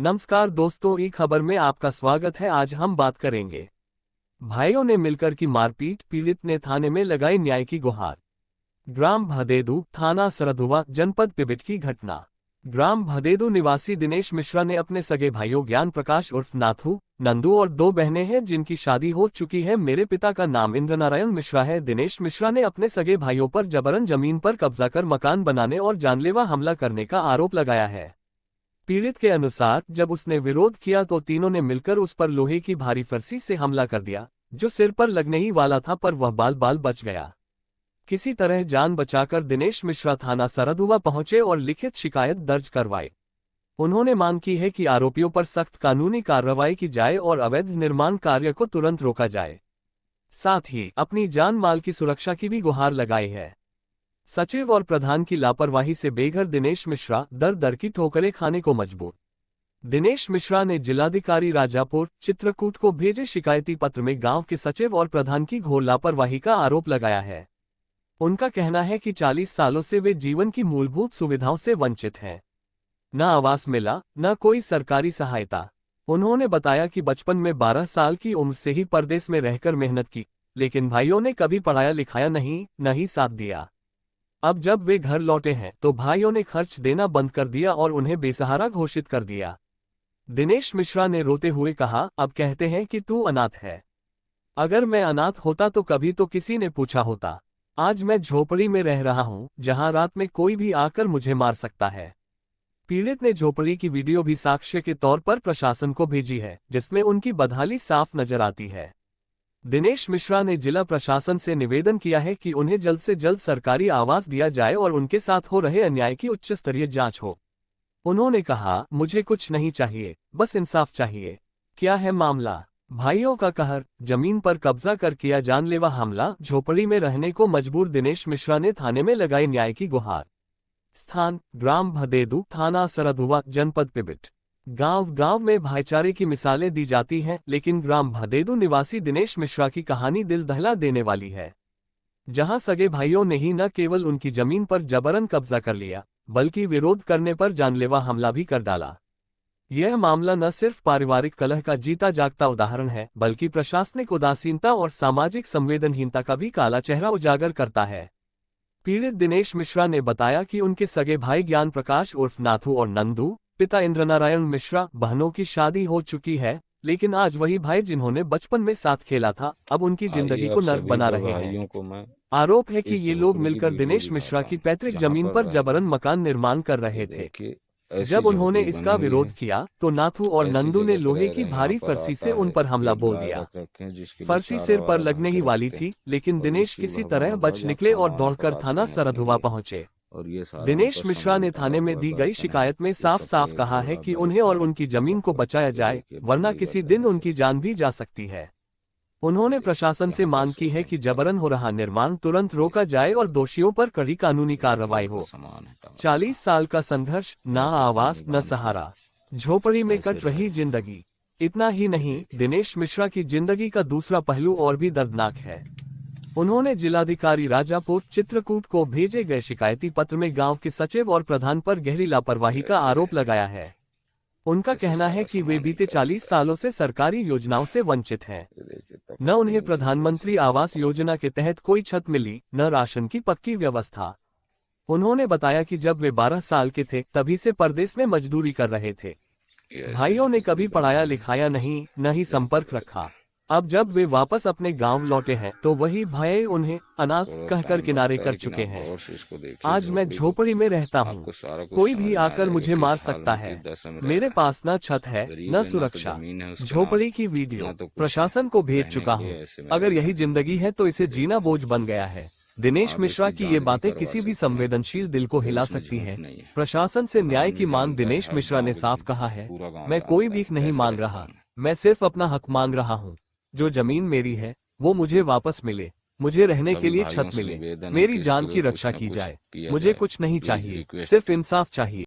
नमस्कार दोस्तों, ई खबर में आपका स्वागत है। आज हम बात करेंगे भाइयों ने मिलकर की मारपीट, पीड़ित ने थाने में लगाई न्याय की गुहार। ग्राम भदेदू, थाना सरधुआ, जनपद पिबिट की घटना। ग्राम भदेदू निवासी दिनेश मिश्रा ने अपने सगे भाइयों ज्ञान प्रकाश उर्फ नाथू, नंदू और दो बहनें हैं जिनकी शादी हो चुकी है। मेरे पिता का नाम इंद्रनारायण मिश्रा है। दिनेश मिश्रा ने अपने सगे भाइयों पर जबरन जमीन पर कब्जा कर मकान बनाने और जानलेवा हमला करने का आरोप लगाया है। पीड़ित के अनुसार जब उसने विरोध किया तो तीनों ने मिलकर उस पर लोहे की भारी फरसी से हमला कर दिया, जो सिर पर लगने ही वाला था, पर वह बाल बाल बच गया। किसी तरह जान बचाकर दिनेश मिश्रा थाना सरधुआ पहुंचे और लिखित शिकायत दर्ज करवाई। उन्होंने मांग की है कि आरोपियों पर सख्त कानूनी कार्रवाई की जाए और अवैध निर्माण कार्य को तुरंत रोका जाए। साथ ही अपनी जान माल की सुरक्षा की भी गुहार लगाई है। सचिव और प्रधान की लापरवाही से बेघर दिनेश मिश्रा दर दर की ठोकरें खाने को मजबूर। दिनेश मिश्रा ने जिलाधिकारी राजापुर, चित्रकूट को भेजे शिकायती पत्र में गांव के सचिव और प्रधान की घोर लापरवाही का आरोप लगाया है। उनका कहना है कि 40 सालों से वे जीवन की मूलभूत सुविधाओं से वंचित हैं। न आवास मिला, न कोई सरकारी सहायता। उन्होंने बताया कि बचपन में 12 साल की उम्र से ही परदेश में रहकर मेहनत की, लेकिन भाइयों ने कभी पढ़ाया लिखाया नहीं, न ही साथ दिया। अब जब वे घर लौटे हैं तो भाइयों ने खर्च देना बंद कर दिया और उन्हें बेसहारा घोषित कर दिया। दिनेश मिश्रा ने रोते हुए कहा, अब कहते हैं कि तू अनाथ है। अगर मैं अनाथ होता तो कभी तो किसी ने पूछा होता। आज मैं झोपड़ी में रह रहा हूं, जहां रात में कोई भी आकर मुझे मार सकता है। पीड़ित ने झोपड़ी की वीडियो भी साक्ष्य के तौर पर प्रशासन को भेजी है, जिसमें उनकी बदहाली साफ नजर आती है। दिनेश मिश्रा ने जिला प्रशासन से निवेदन किया है कि उन्हें जल्द से जल्द सरकारी आवास दिया जाए और उनके साथ हो रहे अन्याय की उच्च स्तरीय जांच हो। उन्होंने कहा, मुझे कुछ नहीं चाहिए, बस इंसाफ चाहिए। क्या है मामला? भाइयों का कहर, जमीन पर कब्जा कर किया जानलेवा हमला, झोपड़ी में रहने को मजबूर दिनेश मिश्रा ने थाने में लगाई न्याय की गुहार। स्थान: ग्राम भदेदू, थाना सरधुआ, जनपद पिबिट। गांव गांव में भाईचारे की मिसालें दी जाती हैं, लेकिन ग्राम भदेदू निवासी दिनेश मिश्रा की कहानी दिल दहला देने वाली है। जहां सगे भाइयों ने ही न केवल उनकी जमीन पर जबरन कब्जा कर लिया, बल्कि विरोध करने पर जानलेवा हमला भी कर डाला। यह मामला न सिर्फ पारिवारिक कलह का जीता जागता उदाहरण है, बल्कि प्रशासनिक उदासीनता और सामाजिक संवेदनहीनता का भी काला चेहरा उजागर करता है। पीड़ित दिनेश मिश्रा ने बताया कि उनके सगे भाई ज्ञान प्रकाश उर्फ नाथू और नंदू, पिता इंद्रनारायण मिश्रा, बहनों की शादी हो चुकी है, लेकिन आज वही भाई जिन्होंने बचपन में साथ खेला था, अब उनकी जिंदगी को नर्क बना रहे हैं। आरोप है कि ये लोग मिलकर दिनेश मिश्रा की पैतृक जमीन पर जबरन मकान निर्माण कर रहे थे। जब उन्होंने इसका विरोध किया तो नाथू और नंदू ने लोहे की भारी फरसी से उन पर हमला बोल दिया। फरसी सिर पर लगने ही वाली थी, लेकिन दिनेश किसी तरह बच निकले और दौड़कर थाना सरधुआ पहुंचे। दिनेश मिश्रा ने थाने में दी गई शिकायत में साफ साफ कहा है कि उन्हें और उनकी जमीन को बचाया जाए, वरना किसी दिन उनकी जान भी जा सकती है। उन्होंने प्रशासन से मांग की है कि जबरन हो रहा निर्माण तुरंत रोका जाए और दोषियों पर कड़ी कानूनी कार्रवाई हो। 40 साल का संघर्ष, ना आवास न सहारा, झोपड़ी में कट रही जिंदगी। इतना ही नहीं, दिनेश मिश्रा की जिंदगी का दूसरा पहलू और भी दर्दनाक है। उन्होंने जिलाधिकारी राजापुर, चित्रकूट को भेजे गए शिकायती पत्र में गांव के सचिव और प्रधान पर गहरी लापरवाही का आरोप लगाया है। उनका कहना है कि वे बीते 40 सालों से सरकारी योजनाओं से वंचित हैं। न उन्हें प्रधानमंत्री आवास योजना के तहत कोई छत मिली, न राशन की पक्की व्यवस्था। उन्होंने बताया कि जब वे 12 साल के थे तभी से परदेश में मजदूरी कर रहे थे। भाइयों ने कभी पढ़ाया लिखाया नहीं, न ही संपर्क रखा। अब जब वे वापस अपने गांव लौटे हैं तो वही भाई उन्हें अनाथ कहकर किनारे कर चुके हैं। आज मैं झोपड़ी में रहता हूं, कोई भी आकर मुझे मार सकता है। मेरे पास न छत है, न सुरक्षा। झोपड़ी की वीडियो प्रशासन को भेज चुका हूं। अगर यही जिंदगी है तो इसे जीना बोझ बन गया है। दिनेश मिश्रा की ये बातें किसी भी संवेदनशील दिल को हिला सकती हैं। प्रशासन से न्याय की मांग दिनेश मिश्रा ने साफ कहा है, मैं कोई भीख नहीं मांग रहा, मैं सिर्फ अपना हक मांग रहा हूँ। जो जमीन मेरी है वो मुझे वापस मिले, मुझे रहने के लिए छत मिले, मेरी जान की रक्षा की जाए। मुझे कुछ नहीं चाहिए, सिर्फ इंसाफ चाहिए।